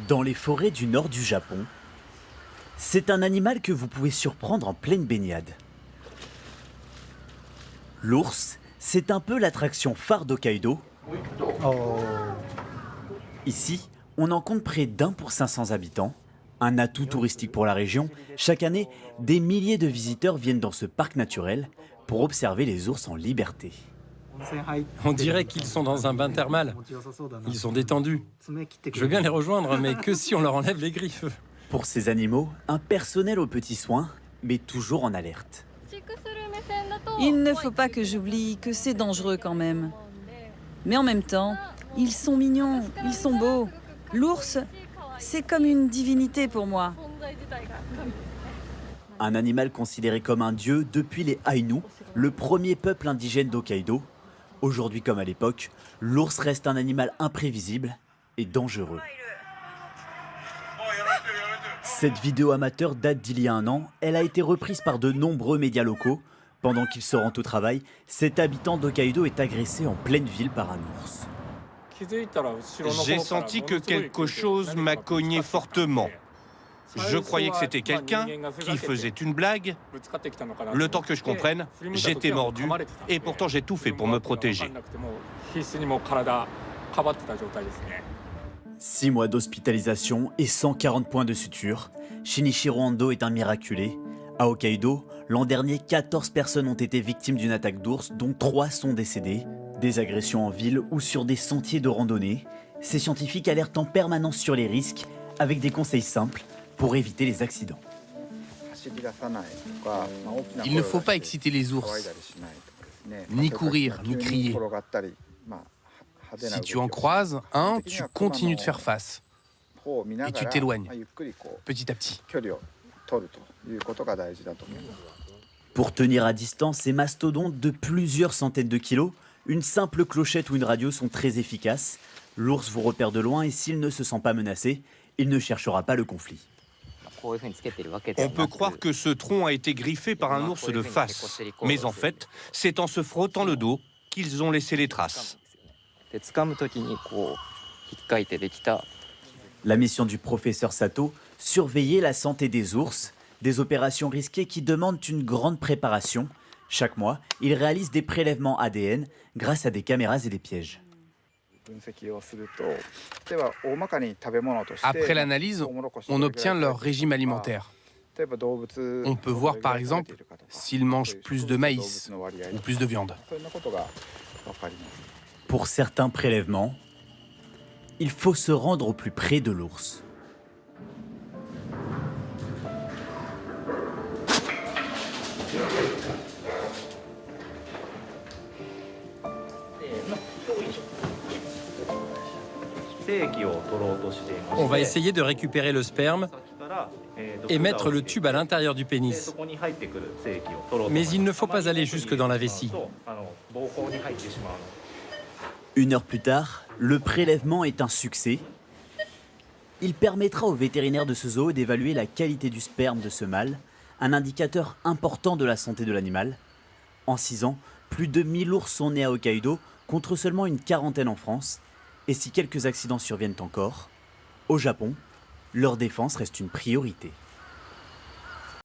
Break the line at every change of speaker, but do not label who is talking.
Dans les forêts du nord du Japon, c'est un animal que vous pouvez surprendre en pleine baignade. L'ours, c'est un peu l'attraction phare d'Hokkaido. Ici, on en compte près d'1 pour 500 habitants. Un atout touristique pour la région. Chaque année, des milliers de visiteurs viennent dans ce parc naturel pour observer les ours en liberté.
On dirait qu'ils sont dans un bain thermal. Ils sont détendus. Je veux bien les rejoindre, mais que si on leur enlève les griffes.
Pour ces animaux, un personnel aux petits soins, mais toujours en alerte.
Il ne faut pas que j'oublie que c'est dangereux quand même. Mais en même temps, ils sont mignons, ils sont beaux. L'ours, c'est comme une divinité pour moi.
Un animal considéré comme un dieu depuis les Ainu, le premier peuple indigène d'Hokkaido. Aujourd'hui comme à l'époque, l'ours reste un animal imprévisible et dangereux. Cette vidéo amateur date d'il y a un an. Elle a été reprise par de nombreux médias locaux. Pendant qu'il se rend au travail, cet habitant d'Hokkaido est agressé en pleine ville par un ours.
J'ai senti que quelque chose m'a cogné fortement. Je croyais que c'était quelqu'un qui faisait une blague. Le temps que je comprenne, j'étais mordu et pourtant j'ai tout fait pour me protéger.
6 mois d'hospitalisation et 140 points de suture. Shinichiro Ando est un miraculé. À Hokkaido, l'an dernier, 14 personnes ont été victimes d'une attaque d'ours, dont 3 sont décédées. Des agressions en ville ou sur des sentiers de randonnée. Ces scientifiques alertent en permanence sur les risques, avec des conseils simples pour éviter les accidents.
Il ne faut pas exciter les ours, ni courir, ni crier. Si tu en croises un, tu continues de faire face. Et tu t'éloignes, petit à petit.
Pour tenir à distance ces mastodontes de plusieurs centaines de kilos, une simple clochette ou une radio sont très efficaces. L'ours vous repère de loin et s'il ne se sent pas menacé, il ne cherchera pas le conflit.
On peut croire que ce tronc a été griffé par un ours de face. Mais en fait, c'est en se frottant le dos qu'ils ont laissé les traces.
La mission du professeur Sato, surveiller la santé des ours, des opérations risquées qui demandent une grande préparation. Chaque mois, il réalise des prélèvements ADN grâce à des caméras et des pièges.
Après l'analyse, on obtient leur régime alimentaire. On peut voir par exemple s'ils mangent plus de maïs ou plus de viande.
Pour certains prélèvements, il faut se rendre au plus près de l'ours.
On va essayer de récupérer le sperme et mettre le tube à l'intérieur du pénis. Mais il ne faut pas aller jusque dans la vessie.
1 heure plus tard, le prélèvement est un succès. Il permettra aux vétérinaires de ce zoo d'évaluer la qualité du sperme de ce mâle, un indicateur important de la santé de l'animal. En 6 ans, plus de 1000 ours sont nés à Hokkaido, contre seulement une quarantaine en France. Et si quelques accidents surviennent encore, au Japon, leur défense reste une priorité.